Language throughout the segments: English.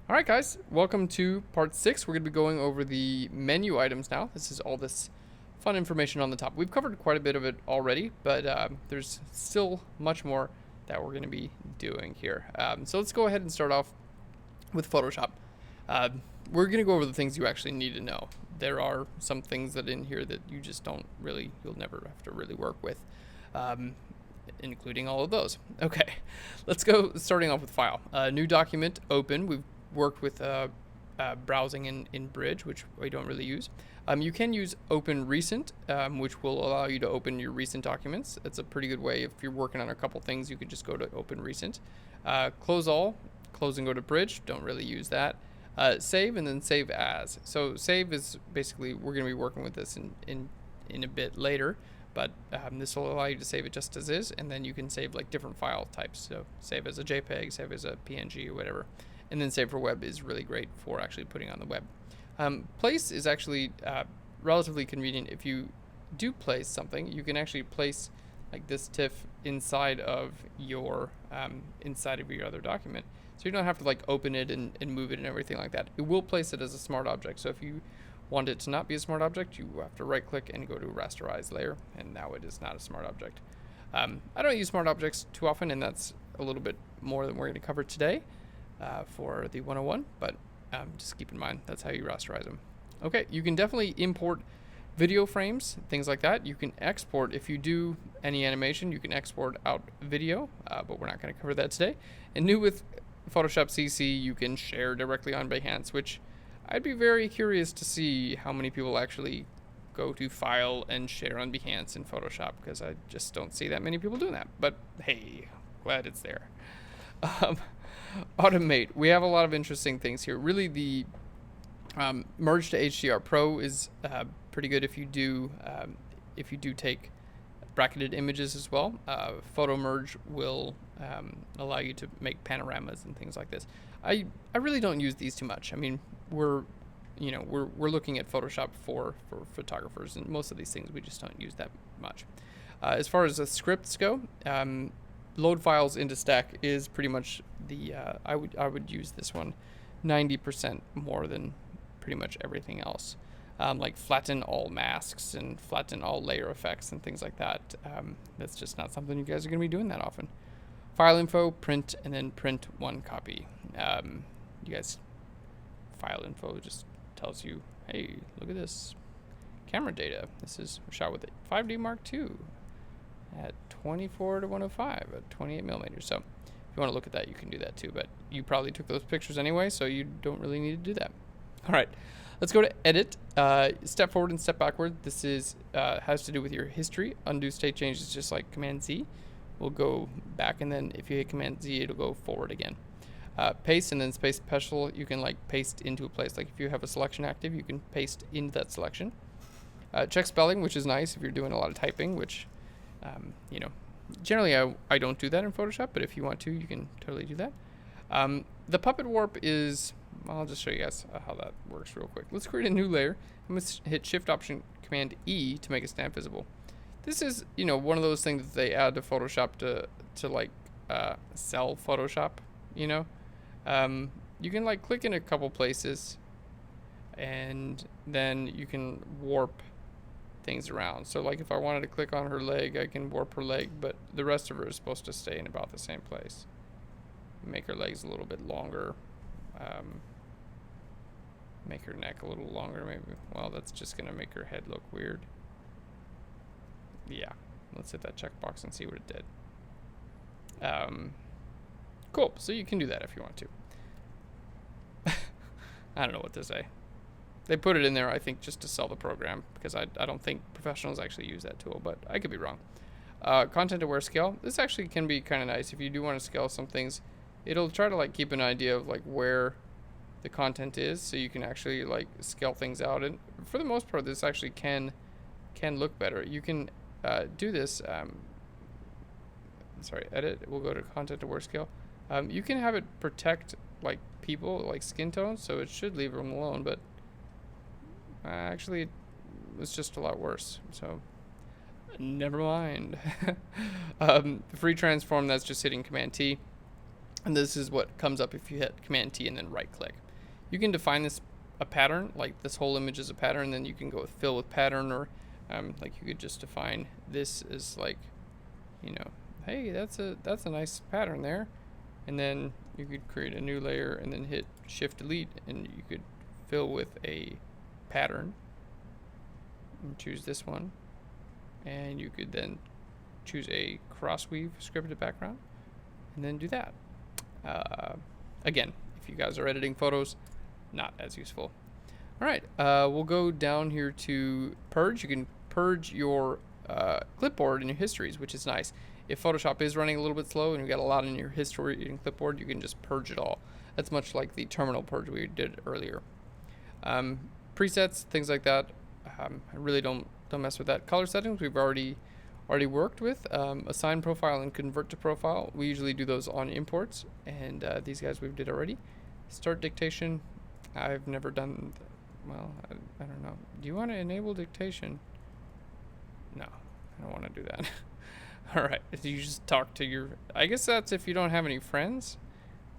All right, guys, welcome to part 6. We're going to be going over the menu items now. This is all this fun information on the top. We've covered quite a bit of it already, but there's still much more that we're going to be doing here. So let's go ahead and start off with Photoshop. We're going to go over the things you actually need to know. There are some things that in here that you just don't really, you'll never have to really work with, including all of those. Okay, let's go starting off with File. New document, open. We've worked with browsing in Bridge, which we don't really use. You can use Open Recent, which will allow you to open your recent documents. It's a pretty good way. If you're working on a couple things, you could just go to Open Recent. Close All, close and go to Bridge. Don't really use that. Save and then Save As. So save is basically, we're going to be working with this in a bit later, but this will allow you to save it just as is, and then you can save like different file types. So save as a JPEG, save as a PNG, or whatever. And then Save for Web is really great for actually putting on the web. Place is actually relatively convenient. If you do place something, you can actually place like this TIFF inside of your other document. So you don't have to like open it and move it and everything like that. It will place it as a smart object. So if you want it to not be a smart object, you have to right click and go to rasterize layer, and now it is not a smart object. I don't use smart objects too often, and that's a little bit more than we're going to cover today for the 101, but just keep in mind that's how you rasterize them. Okay, you can definitely import video frames, things like that. You can export, if you do any animation, you can export out video, but we're not going to cover that today. And new with Photoshop CC, you can share directly on Behance, which I'd be very curious to see how many people actually go to File and share on Behance in Photoshop, because I just don't see that many people doing that. But hey, glad it's there. Automate. We have a lot of interesting things here. Really, the merge to HDR Pro is pretty good if you do take bracketed images as well. Photo merge will allow you to make panoramas and things like this. I really don't use these too much. I mean, we're looking at Photoshop for photographers, and most of these things we just don't use that much. As far as the scripts go, load files into Stack is pretty much the I would use this one 90% more than pretty much everything else. Like flatten all masks and flatten all layer effects and things like that. That's just not something you guys are going to be doing that often. File info, print, and then print one copy. You guys, file info just tells you, hey, look at this camera data. This is shot with a 5D Mark II at 24 to 105 at 28 millimeters. So if you want to look at that, you can do that too, but you probably took those pictures anyway, so you don't really need to do that. All right, let's go to edit. Step forward and step backward. This is has to do with your history. Undo state changes, just like Command Z will go back, and then if you hit Command Z, it'll go forward again. Paste and then space special, you can like paste into a place. Like if you have a selection active, you can paste into that selection. Check spelling, which is nice if you're doing a lot of typing, which generally I don't do that in Photoshop, but if you want to, you can totally do that. The puppet warp is, I'll just show you guys how that works real quick. Let's create a new layer. I'm going to hit Shift Option Command E to make it snap visible. This is, one of those things that they add to Photoshop to like sell Photoshop, You can like click in a couple places and then you can warp things around. So like if I wanted to click on her leg, I can warp her leg, but the rest of her is supposed to stay in about the same place. Make her legs a little bit longer. Make her neck a little longer maybe. Well, that's just gonna make her head look weird. Yeah, let's hit that checkbox and see what it did. Cool, so you can do that if you want to. I don't know what to say. They put it in there, I think, just to sell the program, because I don't think professionals actually use that tool, but I could be wrong. Content aware scale. This actually can be kind of nice. If you do want to scale some things, it'll try to like keep an idea of like where the content is, so you can actually like scale things out. And for the most part, this actually can look better. You can do this. Edit. We'll go to content aware scale. You can have it protect like people, like skin tones, so it should leave them alone, but actually it's just a lot worse, so never mind. The free transform, that's just hitting Command T. And this is what comes up if you hit Command T and then right click. You can define this a pattern, like this whole image is a pattern, then you can go with fill with pattern, or like you could just define this as like, you know, hey, that's a nice pattern there. And then you could create a new layer and then hit Shift Delete, and you could fill with a pattern and choose this one. And you could then choose a crossweave scripted background and then do that. Again, if you guys are editing photos, not as useful. All right, we'll go down here to purge. You can purge your clipboard and your histories, which is nice. If Photoshop is running a little bit slow and you've got a lot in your history and clipboard, you can just purge it all. That's much like the terminal purge we did earlier. Presets, things like that, I really don't mess with that. Color settings we've already worked with. Assign profile and convert to profile. We usually do those on imports, and these guys we did already. Start dictation. I've never done. Well, I don't know. Do you want to enable dictation? No, I don't want to do that. All right, you just talk to your. I guess that's if you don't have any friends.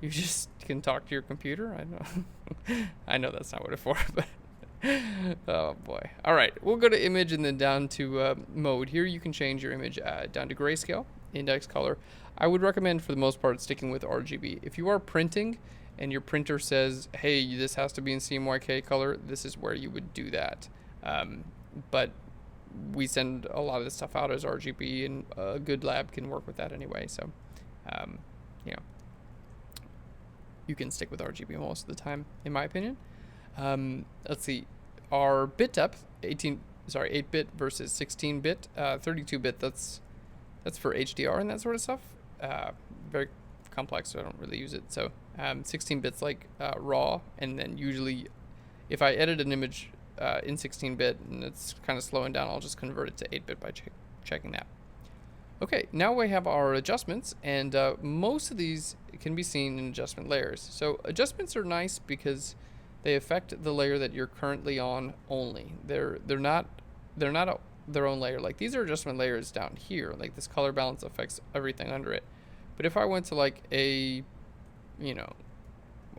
You just can talk to your computer. I know. I know that's not what it's for, but. Oh boy. All right, we'll go to image and then down to mode. Here you can change your image down to grayscale, index color. I would recommend for the most part sticking with RGB. If you are printing and your printer says, hey, this has to be in CMYK color, this is where you would do that. But we send a lot of this stuff out as RGB, and a good lab can work with that anyway. So, you know, you can stick with RGB most of the time, in my opinion. Let's see, our bit depth, 8-bit versus 16-bit, 32-bit, that's for HDR and that sort of stuff. Very complex, so I don't really use it. So 16 bits like raw, and then usually if I edit an image in 16-bit and it's kind of slowing down, I'll just convert it to 8-bit by checking that. Okay, now we have our adjustments, and most of these can be seen in adjustment layers. So adjustments are nice because they affect the layer that you're currently on only. They're not their own layer. Like these are adjustment layers down here. Like this color balance affects everything under it. But if I went to like a, you know,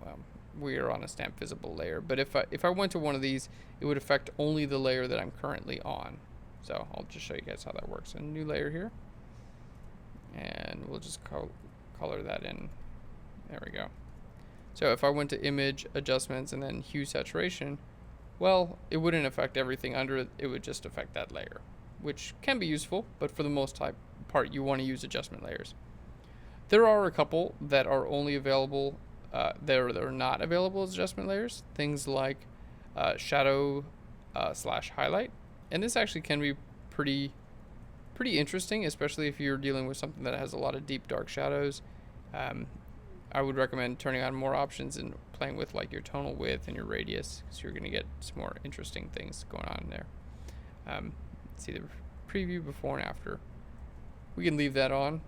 well, we are on a stamp visible layer. But if I went to one of these, it would affect only the layer that I'm currently on. So I'll just show you guys how that works. A new layer here, and we'll just color that in. There we go. So if I went to image adjustments and then hue saturation, well, it wouldn't affect everything under it. It would just affect that layer, which can be useful, but for the most part, you want to use adjustment layers. There are a couple that are only available, they're not available as adjustment layers. Things like shadow / highlight. And this actually can be pretty interesting, especially if you're dealing with something that has a lot of deep dark shadows. I would recommend turning on more options and playing with like your tonal width and your radius, because you're going to get some more interesting things going on in there. Let's see the preview before and after. We can leave that on.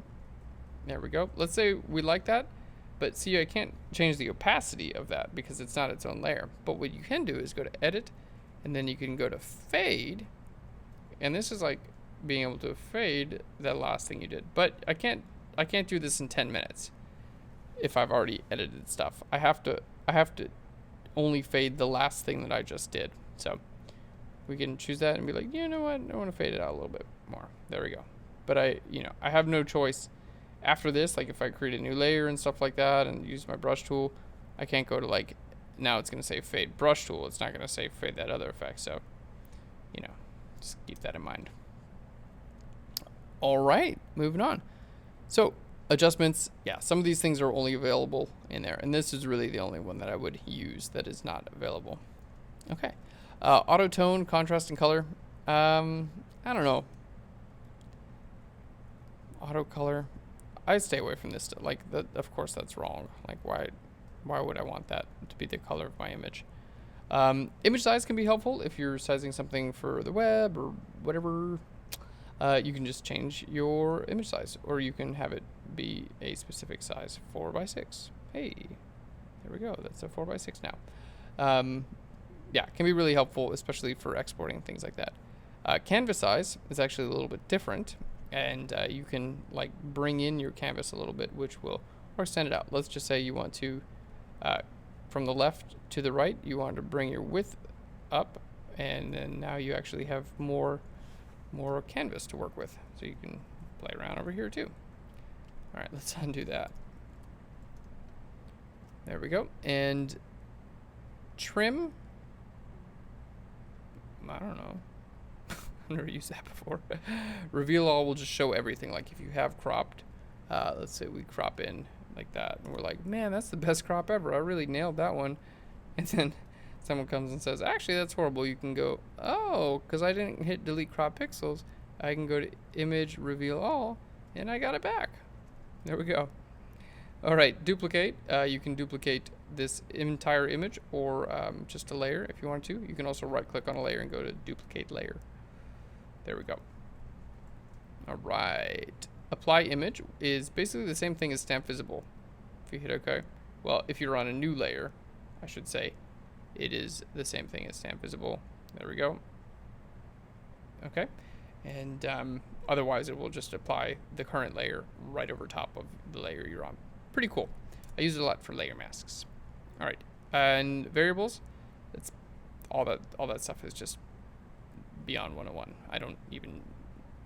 There we go. Let's say we like that, but see, I can't change the opacity of that because it's not its own layer. But what you can do is go to edit, and then you can go to fade, and this is like being able to fade that last thing you did. But I can't do this in 10 minutes. If I've already edited stuff, I have to only fade the last thing that I just did. So we can choose that and be like, you know what, I want to fade it out a little bit more. There we go. But I have no choice after this. Like if I create a new layer and stuff like that and use my brush tool, I can't go to like, now it's going to say fade brush tool. It's not going to say fade that other effect. So, just keep that in mind. All right, moving on. So adjustments, yeah, some of these things are only available in there, and this is really the only one that I would use that is not available. Okay, auto tone, contrast, and color. I don't know. Auto color, I stay away from this. Like, of course, that's wrong. Like, why would I want that to be the color of my image? Image size can be helpful if you're sizing something for the web or whatever. You can just change your image size, or you can have it be a specific size, 4x6. Hey, there we go. That's a 4x6 now. Yeah, it can be really helpful, especially for exporting things like that. Canvas size is actually a little bit different, and you can like bring in your canvas a little bit, which will or extend it out. Let's just say you want to, from the left to the right, you want to bring your width up, and then now you actually have more canvas to work with. So you can play around over here too. All right, let's undo that. There we go. And trim, I don't know. I've never used that before. Reveal all will just show everything. Like if you have cropped, let's say we crop in like that, and we're like, man, that's the best crop ever. I really nailed that one. And then someone comes and says, actually, that's horrible. You can go, oh, because I didn't hit delete crop pixels. I can go to image, reveal all, and I got it back. There we go. All right, duplicate. You can duplicate this entire image or just a layer if you want to. You can also right click on a layer and go to duplicate layer. There we go. All right. Apply image is basically the same thing as stamp visible. If you hit OK. Well, if you're on a new layer, I should say, it is the same thing as stamp visible. There we go. Okay. And otherwise, it will just apply the current layer right over top of the layer you're on. Pretty cool. I use it a lot for layer masks. All right. And variables, it's all that stuff is just beyond 101. I don't even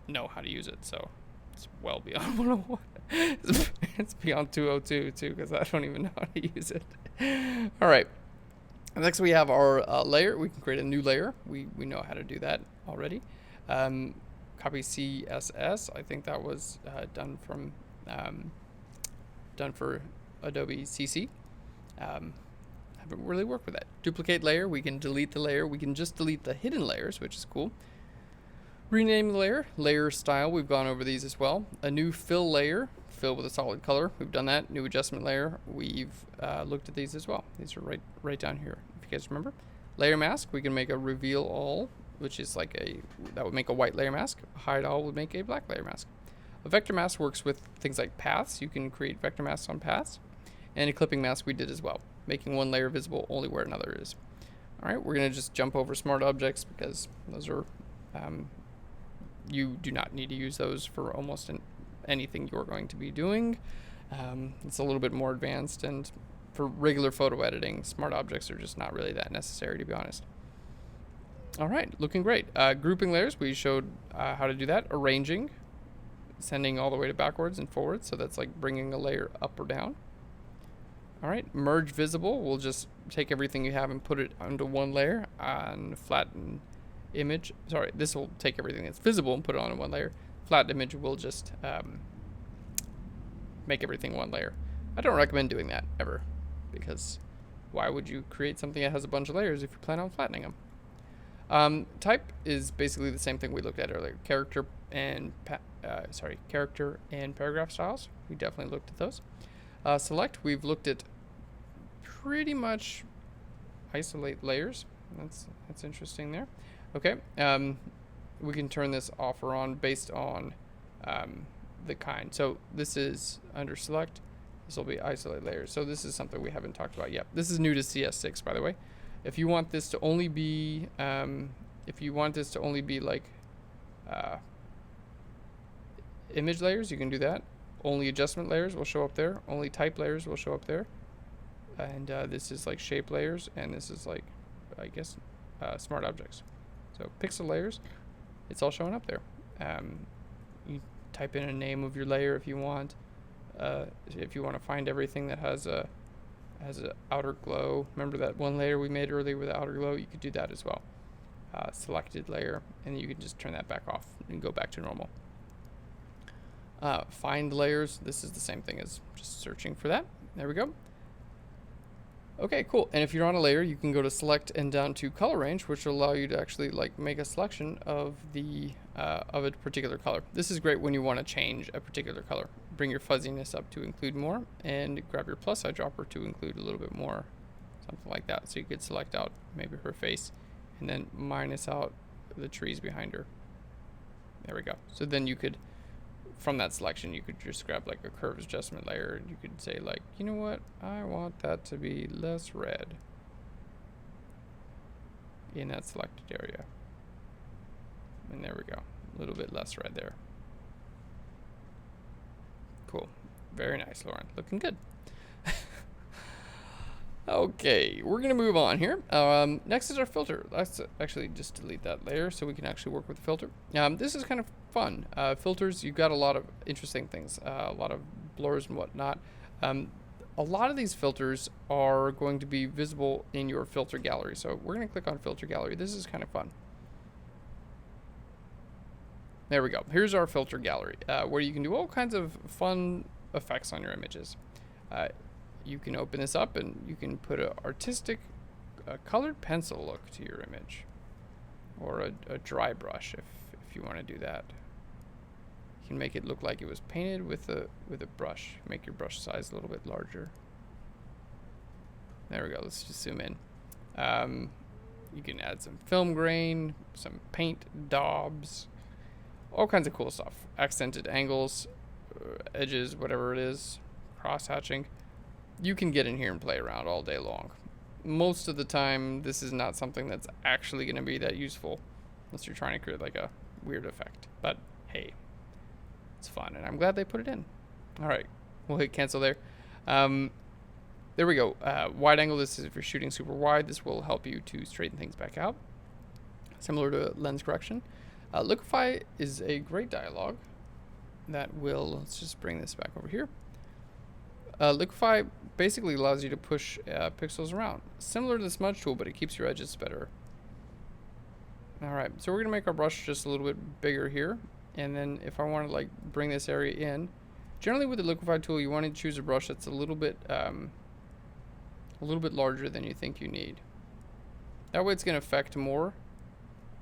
know how to use it, so it's well beyond 101. It's beyond 202 too, because I don't even know how to use it. All right. Next we have our layer. We can create a new layer. We know how to do that already. Copy CSS. I think that was done for Adobe CC. Haven't really worked with that. Duplicate layer. We can delete the layer. We can just delete the hidden layers, which is cool. Rename the layer. Layer style. We've gone over these as well. A new fill layer. Fill with a solid color. We've done that. New adjustment layer. We've looked at these as well. These are right down here, if you guys remember. Layer mask. We can make a reveal all, which is like that would make a white layer mask. Hide all would make a black layer mask. A vector mask works with things like paths. You can create vector masks on paths. And a clipping mask we did as well, making one layer visible only where another is. All right, we're going to just jump over smart objects because those are, you do not need to use those for almost anything you're going to be doing. It's a little bit more advanced, and for regular photo editing, smart objects are just not really that necessary, to be honest. All right, looking great. Grouping layers, we showed how to do that. Arranging, sending all the way to backwards and forwards, so that's like bringing a layer up or down. All right, merge visible, we'll just take everything you have and put it onto one layer and flatten image. Sorry, this will take everything that's visible and put it on one layer. Flat image will just make everything one layer. I don't recommend doing that ever, because why would you create something that has a bunch of layers if you plan on flattening them? Type is basically the same thing we looked at earlier. Character and paragraph styles. We definitely looked at those. Select, we've looked at pretty much isolate layers. That's interesting there. Okay, we can turn this off or on based on the kind. So this is under select. This will be isolate layers. So this is something we haven't talked about yet. This is new to CS6, by the way. If you want this to only be, like image layers, you can do that. Only adjustment layers will show up there. Only type layers will show up there. And this is like shape layers, and this is like, I guess, smart objects. So pixel layers, it's all showing up there. You type in a name of your layer if you want. If you want to find everything that has a outer glow. Remember that one layer we made earlier with the outer glow? You could do that as well. Selected layer, and you can just turn that back off and go back to normal. Find layers. This is the same thing as just searching for that. There we go. Okay, cool. And if you're on a layer, you can go to select and down to color range, which will allow you to actually like make a selection of a particular color. This is great when you want to change a particular color. Bring your fuzziness up to include more, and grab your plus eyedropper to include a little bit more, something like that. So you could select out maybe her face, and then minus out the trees behind her. There we go. So then you could, from that selection, you could just grab like a curves adjustment layer, and you could say like, you know what, I want that to be less red in that selected area. And there we go, a little bit less red there. Cool. Very nice, Lauren. Looking good. Okay, we're gonna move on here. Next is our filter. Let's actually just delete that layer so we can actually work with the filter. This is kind of fun. Filters, you've got a lot of interesting things, a lot of blurs and whatnot. A lot of these filters are going to be visible in your filter gallery. So we're gonna click on filter gallery. This is kind of fun. There we go. Here's our filter gallery, where you can do all kinds of fun effects on your images. You can open this up and you can put an artistic colored pencil look to your image, or a dry brush if you want to do that. You can make it look like it was painted with a brush. Make your brush size a little bit larger. There we go. Let's just zoom in. You can add some film grain, some paint daubs, all kinds of cool stuff. Accented angles, edges, whatever it is, cross hatching. You can get in here and play around all day long. Most of the time, this is not something that's actually going to be that useful unless you're trying to create like a weird effect. But hey, it's fun, and I'm glad they put it in. All right, we'll hit cancel there. There we go. Wide angle, this is if you're shooting super wide. This will help you to straighten things back out. Similar to lens correction. Liquify is a great dialogue that will, let's just bring this back over here. Liquify basically allows you to push pixels around. Similar to the smudge tool, but it keeps your edges better. Alright, so we're going to make our brush just a little bit bigger here. And then if I want to like bring this area in, generally with the Liquify tool, you want to choose a brush that's a little bit larger than you think you need. That way it's going to affect more.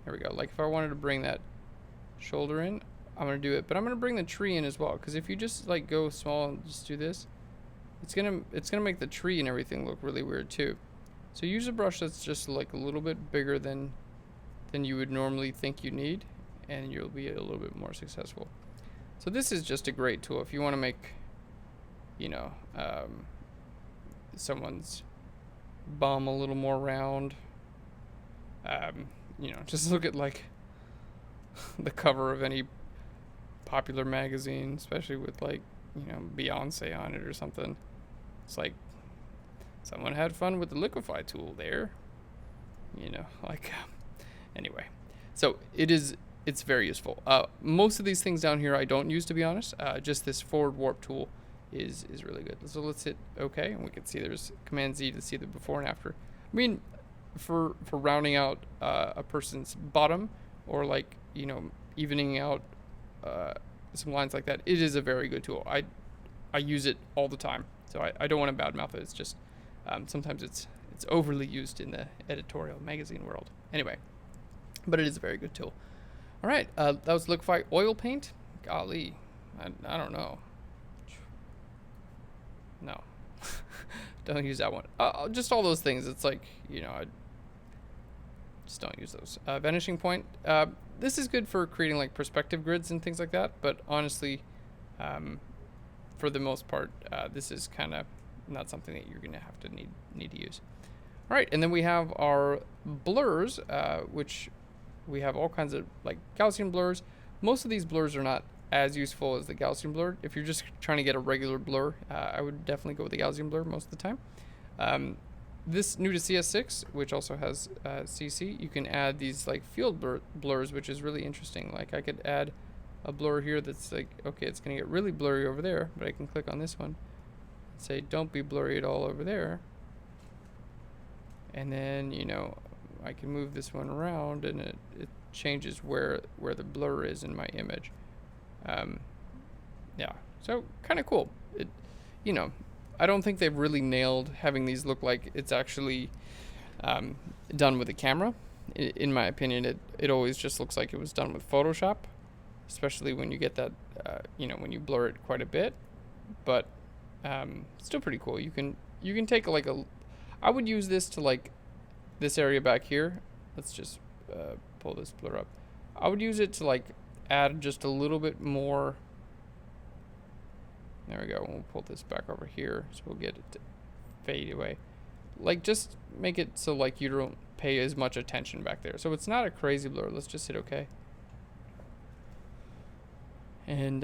There we go. Like if I wanted to bring that shoulder in, I'm going to do it. But I'm going to bring the tree in as well, because if you just like go small and just do this, it's gonna make the tree and everything look really weird too. So use a brush that's just like a little bit bigger than you would normally think you need, and you'll be a little bit more successful. So this is just a great tool if you want to make, you know, someone's bum a little more round. You know, just look at like the cover of any popular magazine, especially with like, you know, Beyonce on it or something. It's like someone had fun with the Liquify tool there, you know, like anyway. So it's very useful. Most of these things down here I don't use, to be honest. Just this forward warp tool is really good. So let's hit OK, and we can see there's Command Z to see the before and after. I mean, for rounding out a person's bottom, or like, you know, evening out some lines like that, it is a very good tool. I use it all the time, so I don't want to badmouth it. It's just sometimes it's overly used in the editorial magazine world. Anyway, but it is a very good tool. All right, that was Liquify oil paint. Golly, I don't know. No, don't use that one. Just all those things. It's like, you know, I just don't use those. Vanishing point. This is good for creating like perspective grids and things like that, but honestly, for the most part, this is kind of not something that you're going to have to need to use. All right, and then we have our blurs, which we have all kinds of like Gaussian blurs. Most of these blurs are not as useful as the Gaussian blur. If you're just trying to get a regular blur, I would definitely go with the Gaussian blur most of the time. This new to CS6, which also has CC, you can add these like field blurs, which is really interesting. Like I could add a blur here that's like, okay, it's going to get really blurry over there, but I can click on this one and say, don't be blurry at all over there. And then, you know, I can move this one around and it changes where the blur is in my image. Yeah, so kind of cool. You know, I don't think they've really nailed having these look like it's actually done with a camera. In my opinion, it always just looks like it was done with Photoshop, especially when you get that, you know, when you blur it quite a bit. But still pretty cool. You can take like I would use this to like this area back here. Let's just pull this blur up. I would use it to like add just a little bit more. There we go. We'll pull this back over here, so we'll get it to fade away. Like, just make it so like you don't pay as much attention back there. So it's not a crazy blur. Let's just hit OK. And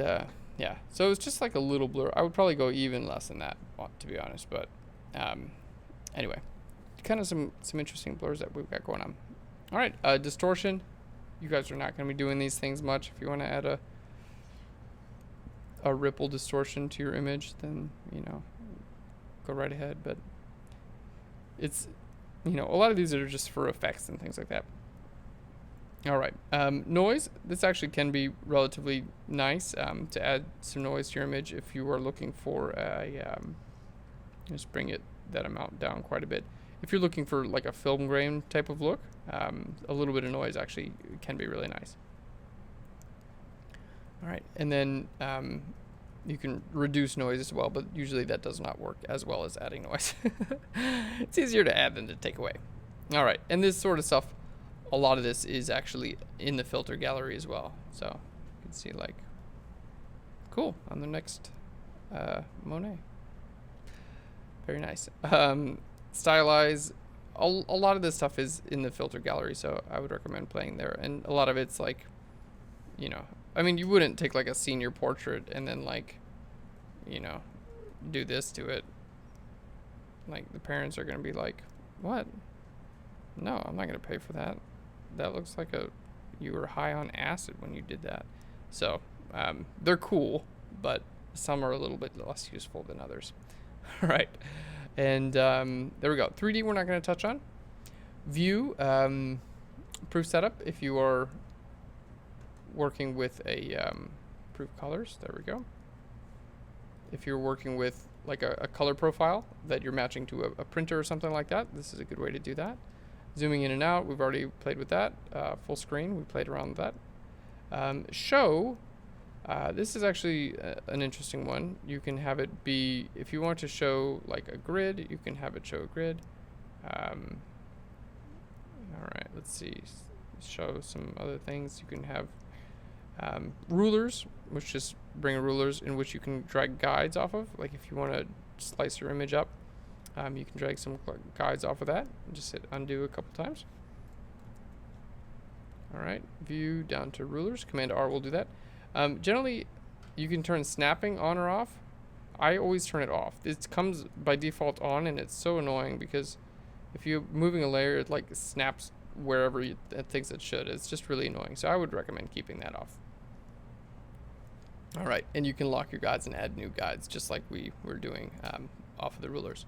Yeah, so it's just like a little blur. I would probably go even less than that, to be honest. But anyway, kind of some interesting blurs that we've got going on. All right, distortion. You guys are not going to be doing these things much. If you want to add a ripple distortion to your image, then go right ahead. But it's a lot of these are just for effects and things like that. All right, noise. This actually can be relatively nice to add some noise to your image if you are looking for just bring that amount down quite a bit. If you're looking for like a film grain type of look, a little bit of noise actually can be really nice. All right, and then you can reduce noise as well, but usually that does not work as well as adding noise. It's easier to add than to take away. All right, and this sort of stuff, a lot of this is actually in the filter gallery as well. So you can see like, cool, on the next Monet. Very nice. Stylize. A lot of this stuff is in the filter gallery, so I would recommend playing there. And a lot of it's like, I mean, you wouldn't take like a senior portrait and then like, do this to it. Like the parents are going to be like, what? No, I'm not going to pay for that. That looks like you were high on acid when you did that. So they're cool, but some are a little bit less useful than others. All right. And there we go. 3D we're not going to touch on. View, proof setup. If you are working with a proof colors, there we go. If you're working with like a color profile that you're matching to a printer or something like that, this is a good way to do that. Zooming in and out, we've already played with that. Full screen, we played around with that. Show, this is actually an interesting one. You can have it be, if you want to show like a grid, you can have it show a grid. All right, let's see. Show some other things. You can have rulers, which just bring rulers in which you can drag guides off of. Like if you want to slice your image up, you can drag some guides off of that and just hit undo a couple times. All right, view down to rulers. Command R will do that. Generally, you can turn snapping on or off. I always turn it off. It comes by default on, and it's so annoying because if you're moving a layer, it like snaps wherever it thinks it should. It's just really annoying. So I would recommend keeping that off. All right, and you can lock your guides and add new guides just like we were doing off of the rulers.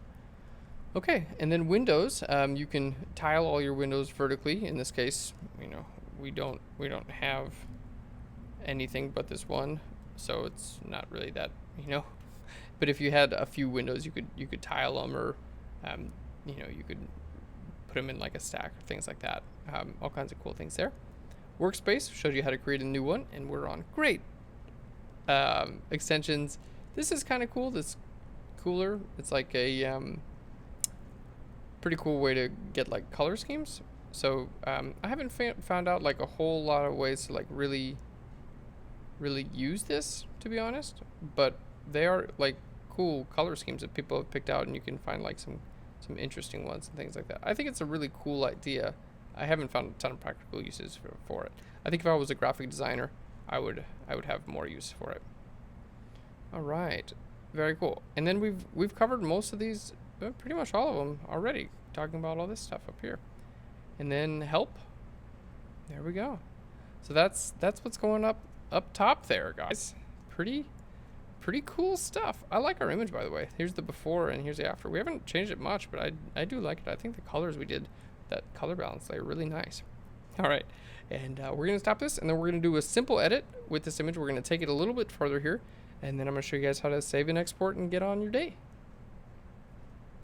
Okay, and then windows, you can tile all your windows vertically. In this case, we don't have anything but this one, so it's not really that, But if you had a few windows, you could tile them, or you could put them in like a stack or things like that. All kinds of cool things there. Workspace showed you how to create a new one, and we're on great. Extensions. This is kind of cool. This cooler. It's like a pretty cool way to get like color schemes. So I haven't found out like a whole lot of ways to like really use this, to be honest, but they are like cool color schemes that people have picked out, and you can find like some interesting ones and things like that. I think it's a really cool idea. I haven't found a ton of practical uses for it. I think if I was a graphic designer, I would have more use for it. All right, very cool. And then we've covered most of these, pretty much all of them already, talking about all this stuff up here. And then help. There we go. So that's what's going up top there, guys. Pretty cool stuff. I like our image, by the way. Here's the before and here's the after. We haven't changed it much, but I do like it. I think the colors we did, that color balance layer, really nice. All right, and we're gonna stop this, and then we're gonna do a simple edit with this image. We're gonna take it a little bit further here, and then I'm gonna show you guys how to save and export and get on your day.